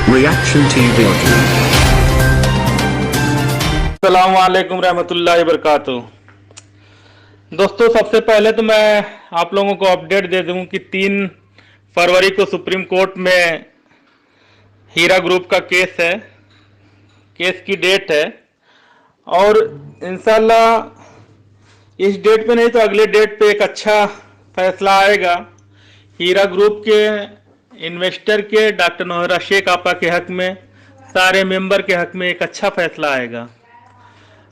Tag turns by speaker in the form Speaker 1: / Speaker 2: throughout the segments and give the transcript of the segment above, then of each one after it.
Speaker 1: Reaction TV.
Speaker 2: अस्सलाम वालेकुम रहमतुल्लाहि वबरकातुहू। दोस्तों, सबसे पहले तो मैं आप लोगों को अपडेट दे दूं कि 3 फरवरी को सुप्रीम कोर्ट में हीरा ग्रुप का केस है। केस की डेट है और इंशाल्लाह इस डेट पे नहीं तो अगले डेट पे एक अच्छा फैसला आएगा। हीरा ग्रुप के इन्वेस्टर के डॉक्टर नौहरा शेख आपा के हक में, सारे मेंबर के हक में एक अच्छा फैसला आएगा।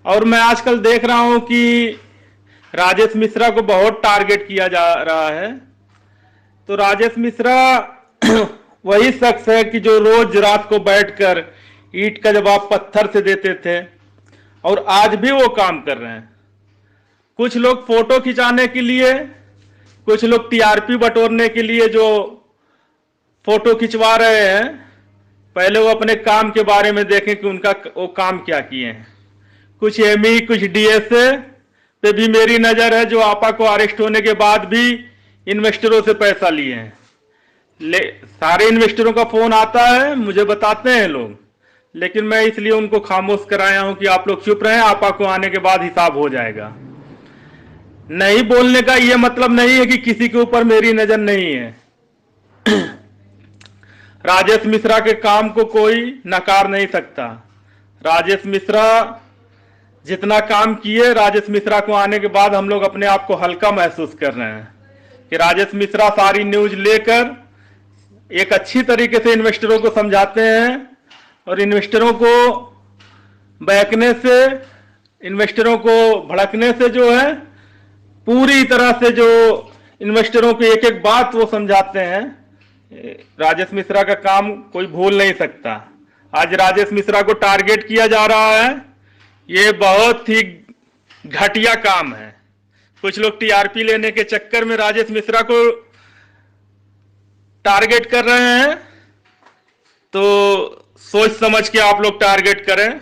Speaker 2: और मैं आजकल देख रहा हूं कि राजेश मिश्रा को बहुत टारगेट किया जा रहा है। तो राजेश मिश्रा वही शख्स है कि जो रोज रात को बैठकर ईंट का जवाब पत्थर से देते थे और आज भी वो काम कर रहे हैं। कुछ लोग फोटो खिंचाने के लिए, कुछ लोग टीआरपी बटोरने के लिए जो फोटो खिंचवा रहे हैं, पहले वो अपने काम के बारे में देखें कि उनका वो काम क्या किए हैं। कुछ एमई, कुछ डीएसए पे भी मेरी नजर है, जो आपा को अरेस्ट होने के बाद भी इन्वेस्टरों से पैसा लिए हैं। सारे इन्वेस्टरों का फोन आता है, मुझे बताते हैं लोग, लेकिन मैं इसलिए उनको खामोश कराया हूं कि आप लोग चुप रहें, आपा को आने के बाद हिसाब हो जाएगा। नहीं बोलने का यह मतलब नहीं है कि किसी के ऊपर मेरी नजर नहीं है। राजेश मिश्रा के काम को कोई नकार नहीं सकता। राजेश मिश्रा जितना काम किए, राजेश मिश्रा को आने के बाद हम लोग अपने आप को हल्का महसूस कर रहे हैं कि राजेश मिश्रा सारी न्यूज लेकर एक अच्छी तरीके से इन्वेस्टरों को समझाते हैं और इन्वेस्टरों को बहकने से, इन्वेस्टरों को भड़कने से जो है पूरी तरह से जो इन्वेस्टरों को एक एक बात वो समझाते हैं। राजेश मिश्रा का काम कोई भूल नहीं सकता। आज राजेश मिश्रा को टारगेट किया जा रहा है, ये बहुत ही घटिया काम है। कुछ लोग टीआरपी लेने के चक्कर में राजेश मिश्रा को टारगेट कर रहे हैं, तो सोच समझ के आप लोग टारगेट करें।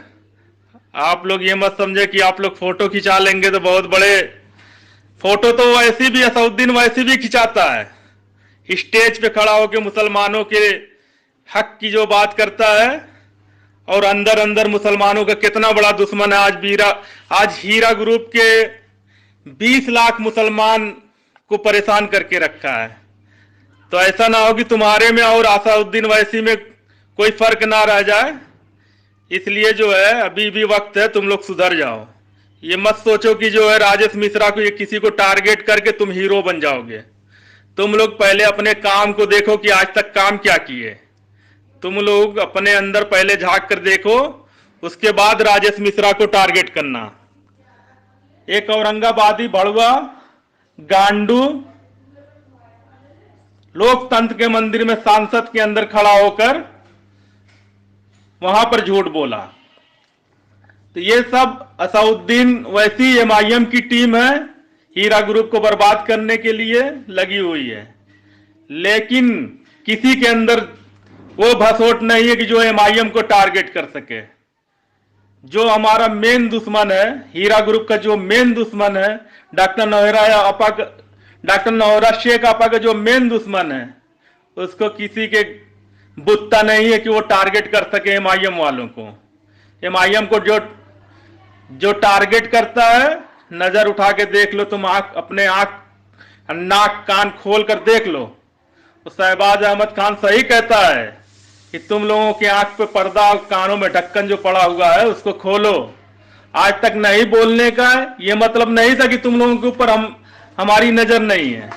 Speaker 2: आप लोग ये मत समझे कि आप लोग फोटो खिंचा लेंगे तो बहुत बड़े, फोटो तो वैसे भी असउद्दीन वैसे भी खिंचाता है, स्टेज पे खड़ा होकर मुसलमानों के हक की जो बात करता है और अंदर अंदर मुसलमानों का कितना बड़ा दुश्मन है। आज हीरा ग्रुप के 20 लाख मुसलमान को परेशान करके रखा है। तो ऐसा ना हो कि तुम्हारे में और आसाउद्दीन वैसी में कोई फर्क ना रह जाए, इसलिए जो है अभी भी वक्त है, तुम लोग सुधर जाओ। ये मत सोचो कि जो है राजेश मिश्रा को, ये किसी को टारगेट करके तुम हीरो बन जाओगे। तुम लोग पहले अपने काम को देखो कि आज तक काम क्या किए। तुम लोग अपने अंदर पहले झांक कर देखो, उसके बाद राजेश मिश्रा को टारगेट करना। एक औरंगाबादी भड़वा गांडू लोकतंत्र के मंदिर में सांसद के अंदर खड़ा होकर वहां पर झूठ बोला। तो ये सब असाउद्दीन वैसी एमआईएम की टीम है, हीरा ग्रुप को बर्बाद करने के लिए लगी हुई है। लेकिन किसी के अंदर वो भसोट नहीं है कि जो एमआईएम को टारगेट कर सके। जो हमारा मेन दुश्मन है, हीरा ग्रुप का जो मेन दुश्मन है, डॉक्टर नौहरा शेख आपा का जो मेन दुश्मन है, उसको किसी के बुत्ता नहीं है कि वो टारगेट कर सके एमआईएम वालों को। एमआईएम को जो टारगेट करता है, नजर उठा के देख लो तुम, अपने नाक कान खोल कर देख लो। तो शहबाज अहमद खान सही कहता है कि तुम लोगों के आंख पे पर्दा और कानों में ढक्कन जो पड़ा हुआ है उसको खोलो। आज तक नहीं बोलने का ये मतलब नहीं था कि तुम लोगों के ऊपर हमारी नजर नहीं है।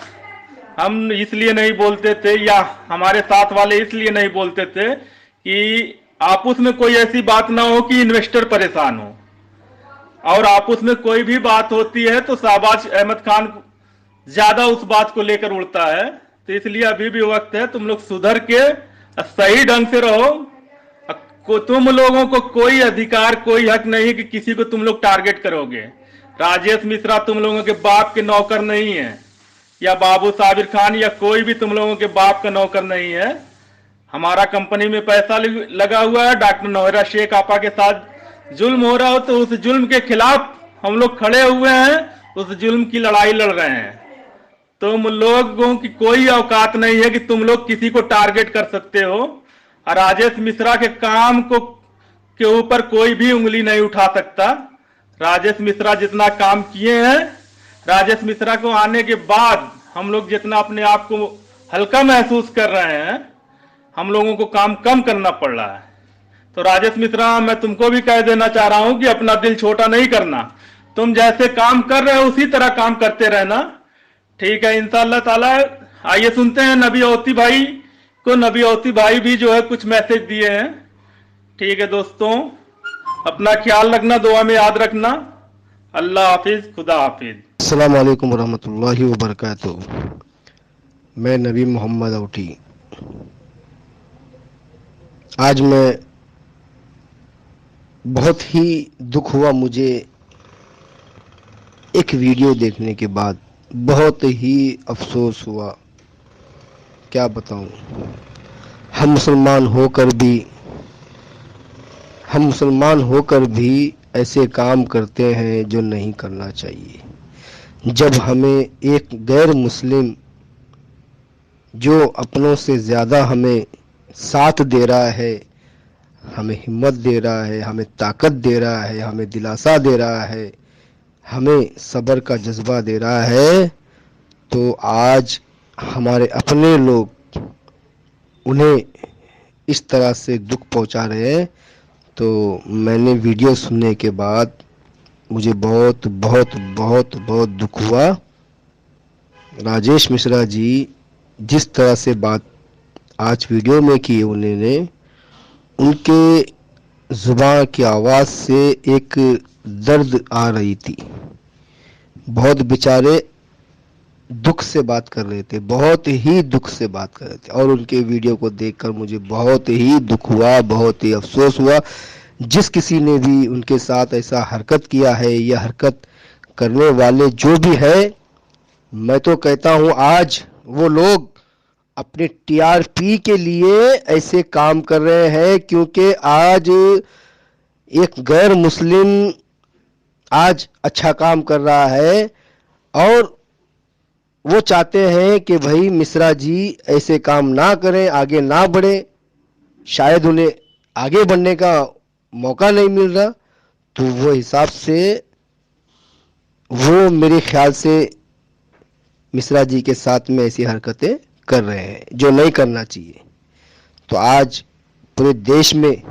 Speaker 2: हम इसलिए नहीं बोलते थे, या हमारे साथ वाले इसलिए नहीं बोलते थे कि आपस में कोई ऐसी बात ना हो कि इन्वेस्टर परेशान हो। और आपस में कोई भी बात होती है तो शहबाज अहमद खान ज्यादा उस बात को लेकर उड़ता है। तो इसलिए अभी भी वक्त है, तुम लोग सुधर के सही ढंग से रहो। तुम लोगों को कोई अधिकार, कोई हक नहीं कि किसी को तुम लोग टारगेट करोगे। राजेश मिश्रा तुम लोगों के बाप के नौकर नहीं है, या बाबू साबिर खान या कोई भी तुम लोगों के बाप का नौकर नहीं है। हमारा कंपनी में पैसा लगा हुआ है, डॉक्टर नौहरा शेख आपा के साथ जुल्म हो रहा हो तो उस जुल्म के खिलाफ हम लोग खड़े हुए हैं, उस जुल्म की लड़ाई लड़ रहे हैं। तुम लोगों की कोई औकात नहीं है कि तुम लोग किसी को टारगेट कर सकते हो। और राजेश मिश्रा के काम को के ऊपर कोई भी उंगली नहीं उठा सकता। राजेश मिश्रा जितना काम किए हैं, राजेश मिश्रा को आने के बाद हम लोग जितना अपने आप को हल्का महसूस कर रहे हैं, हम लोगों को काम कम करना पड़ रहा है। तो राजेश मिश्रा, मैं तुमको भी कह देना चाह रहा हूं कि अपना दिल छोटा नहीं करना। तुम जैसे काम कर रहे हो उसी तरह काम करते रहना, ठीक है इंशाअल्लाह ताला। आइए सुनते हैं नबी औती भाई को। नबी औती भाई भी जो है कुछ मैसेज दिए हैं। ठीक है दोस्तों, अपना ख्याल रखना, दुआ में याद रखना। अल्लाह हाफिज, खुदा हाफिज।
Speaker 1: अस्सलाम वालेकुम रहमतुल्लाहि व बरकातुहू। मैं नबी मोहम्मद औटी। आज मैं बहुत ही दुख हुआ मुझे एक वीडियो देखने के बाद, बहुत ही अफसोस हुआ। क्या बताऊं, हम मुसलमान होकर भी ऐसे काम करते हैं जो नहीं करना चाहिए। जब हमें एक गैर मुस्लिम जो अपनों से ज़्यादा हमें साथ दे रहा है, हमें हिम्मत दे रहा है, हमें ताकत दे रहा है, हमें दिलासा दे रहा है, हमें सब्र का जज्बा दे रहा है, तो आज हमारे अपने लोग उन्हें इस तरह से दुख पहुंचा रहे हैं। तो मैंने वीडियो सुनने के बाद मुझे बहुत बहुत बहुत बहुत दुख हुआ। राजेश मिश्रा जी जिस तरह से बात आज वीडियो में की उन्होंने, उनके ज़ुबान की आवाज़ से एक दर्द आ रही थी। बहुत बेचारे दुख से बात कर रहे थे, बहुत ही दुख से बात कर रहे थे, और उनके वीडियो को देखकर मुझे बहुत ही दुख हुआ, बहुत ही अफसोस हुआ। जिस किसी ने भी उनके साथ ऐसा हरकत किया है या हरकत करने वाले जो भी है, मैं तो कहता हूँ आज वो लोग अपने टीआरपी के लिए ऐसे काम कर रहे हैं, क्योंकि आज एक गैर मुस्लिम आज अच्छा काम कर रहा है और वो चाहते हैं कि भाई मिश्रा जी ऐसे काम ना करें, आगे ना बढ़े, शायद उन्हें आगे बढ़ने का मौका नहीं मिल रहा। तो वो हिसाब से वो मेरे ख्याल से मिश्रा जी के साथ में ऐसी हरकतें कर रहे हैं जो नहीं करना चाहिए। तो आज पूरे देश में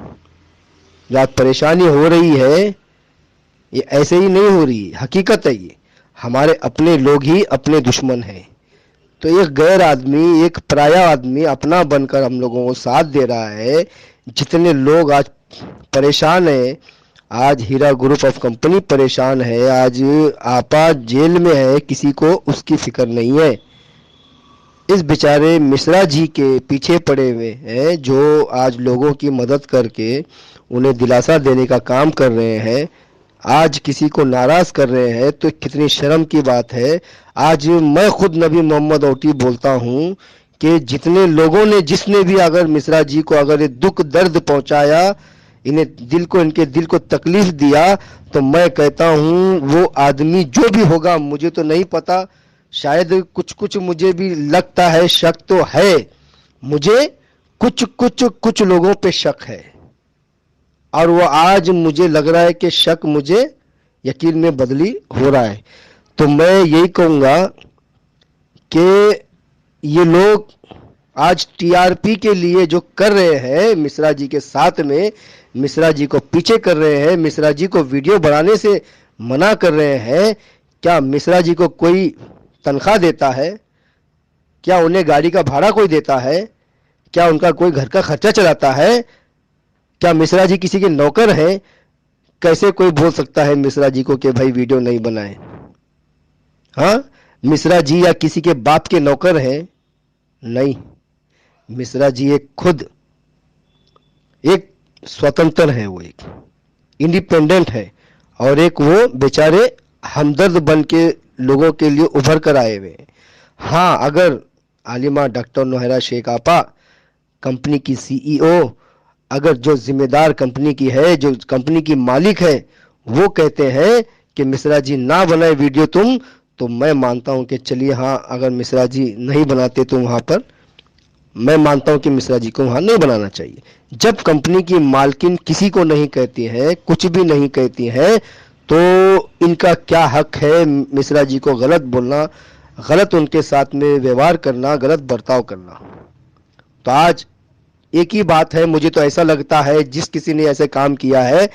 Speaker 1: जो परेशानी हो रही है, ये ऐसे ही नहीं हो रही, हकीकत है। ये हमारे अपने लोग ही अपने दुश्मन हैं। तो एक गैर आदमी, एक पराया आदमी अपना बनकर हम लोगों को साथ दे रहा है। जितने लोग आज परेशान हैं, आज हीरा ग्रुप ऑफ कंपनी परेशान है, आज आपा जेल में है, किसी को उसकी फिक्र नहीं है। इस बेचारे मिश्रा जी के पीछे पड़े हुए हैं, जो आज लोगों की मदद करके उन्हें दिलासा देने का काम कर रहे हैं, आज किसी को नाराज कर रहे हैं। तो कितनी शर्म की बात है। आज मैं खुद नबी मोहम्मद औटी बोलता हूं कि जितने लोगों ने, जिसने भी अगर मिश्रा जी को अगर दुख दर्द पहुंचाया, इनके दिल को तकलीफ दिया, तो मैं कहता हूं वो आदमी जो भी होगा, मुझे तो नहीं पता, शायद कुछ मुझे भी लगता है, शक तो है मुझे, कुछ लोगों पे शक है, और वो आज मुझे लग रहा है कि शक मुझे यकीन में बदली हो रहा है। तो मैं यही कहूँगा कि ये लोग आज टीआरपी के लिए जो कर रहे हैं, मिश्रा जी के साथ में, मिश्रा जी को पीछे कर रहे हैं, मिश्रा जी को वीडियो बनाने से मना कर रहे हैं। क्या मिश्रा जी को कोई तनख्वाह देता है? क्या उन्हें गाड़ी का भाड़ा कोई देता है? क्या उनका कोई घर का खर्चा चलाता है? क्या मिश्रा जी किसी के नौकर हैं? कैसे कोई बोल सकता है मिश्रा जी को कि भाई वीडियो नहीं बनाए? हाँ, मिश्रा जी या किसी के बाप के नौकर हैं? नहीं, मिश्रा जी एक खुद एक स्वतंत्र है, वो एक इंडिपेंडेंट है, और एक वो बेचारे हमदर्द बन के लोगों के लिए उभर कर आए हुए हैं। हाँ, अगर आलिमा डॉक्टर नोहरा शेख आपा कंपनी की सीईओ, अगर जो जिम्मेदार कंपनी की है, जो कंपनी की मालिक है, वो कहते हैं कि मिश्रा जी ना बनाए वीडियो तुम, तो मैं मानता हूं कि चलिए हाँ, अगर मिश्रा जी नहीं बनाते तो वहां पर मैं मानता हूं कि मिश्रा जी को वहां नहीं बनाना चाहिए। जब कंपनी की मालकिन किसी को नहीं कहती है, कुछ भी नहीं कहती है, तो इनका क्या हक है मिश्रा जी को गलत बोलना, गलत उनके साथ में व्यवहार करना, गलत बर्ताव करना। तो आज एक ही बात है, मुझे तो ऐसा लगता है जिस किसी ने ऐसे काम किया है,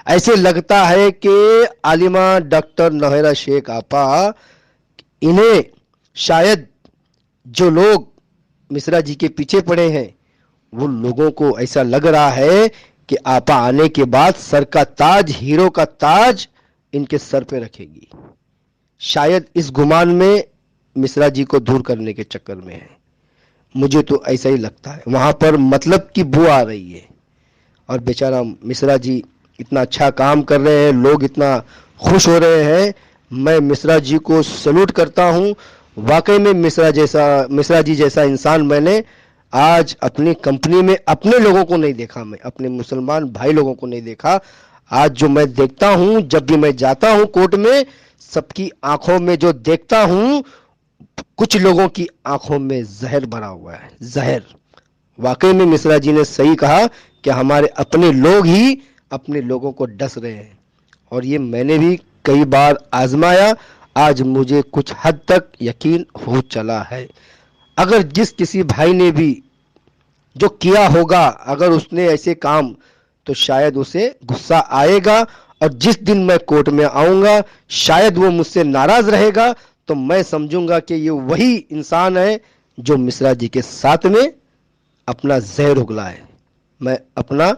Speaker 1: ऐसे लगता है कि आलिमा डॉक्टर नौहरा शेख आपा, इन्हें शायद जो लोग मिश्रा जी के पीछे पड़े हैं, वो लोगों को ऐसा लग रहा है कि आपा आने के बाद सर का ताज, हीरो का ताज इनके सर पे रखेगी। शायद इस गुमान में मिश्रा जी को दूर करने के चक्कर में है। मुझे तो ऐसा ही लगता है। वहां पर मतलब की बू आ रही है, और बेचारा मिश्रा जी इतना अच्छा काम कर रहे हैं, लोग इतना खुश हो रहे हैं। मैं मिश्रा जी को सैल्यूट करता हूं। वाकई में मिश्रा जी जैसा इंसान मैंने आज अपनी कंपनी में अपने लोगों को नहीं देखा, मैं अपने मुसलमान भाई लोगों को नहीं देखा। आज जो मैं देखता हूं, जब भी मैं जाता हूं कोर्ट में, सबकी आंखों में जो देखता हूं, कुछ लोगों की आंखों में जहर भरा हुआ है, जहर। वाकई में मिश्रा जी ने सही कहा कि हमारे अपने लोग ही अपने लोगों को डस रहे हैं, और ये मैंने भी कई बार आजमाया। आज मुझे कुछ हद तक यकीन हो चला है। अगर जिस किसी भाई ने भी जो किया होगा, अगर उसने ऐसे काम, तो शायद उसे गुस्सा आएगा, और जिस दिन मैं कोर्ट में आऊंगा शायद वो मुझसे नाराज रहेगा, तो मैं समझूंगा कि ये वही इंसान है जो मिश्रा जी के साथ में अपना जहर उगला है। मैं अपना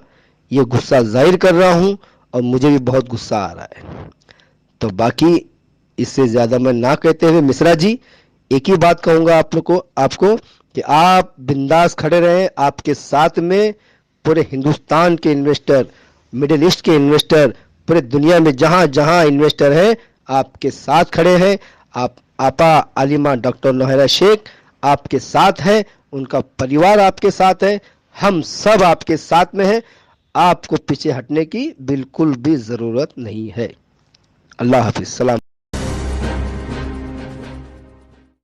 Speaker 1: ये गुस्सा जाहिर कर रहा हूं, और मुझे भी बहुत गुस्सा आ रहा है। तो बाकी इससे ज्यादा मैं ना कहते हुए मिश्रा जी, एक ही बात कहूंगा आपको कि आप बिंदास खड़े रहें। आपके साथ में पूरे हिंदुस्तान के इन्वेस्टर, मिडिल ईस्ट के इन्वेस्टर, पूरे दुनिया में जहां जहां इन्वेस्टर हैं, आपके साथ खड़े हैं। आपा आलिमा डॉक्टर नौहरा शेख आपके साथ है, उनका परिवार आपके साथ है, हम सब आपके साथ में हैं। आपको पीछे हटने की बिल्कुल भी जरूरत नहीं है। अल्लाह हाफिज। सलाम।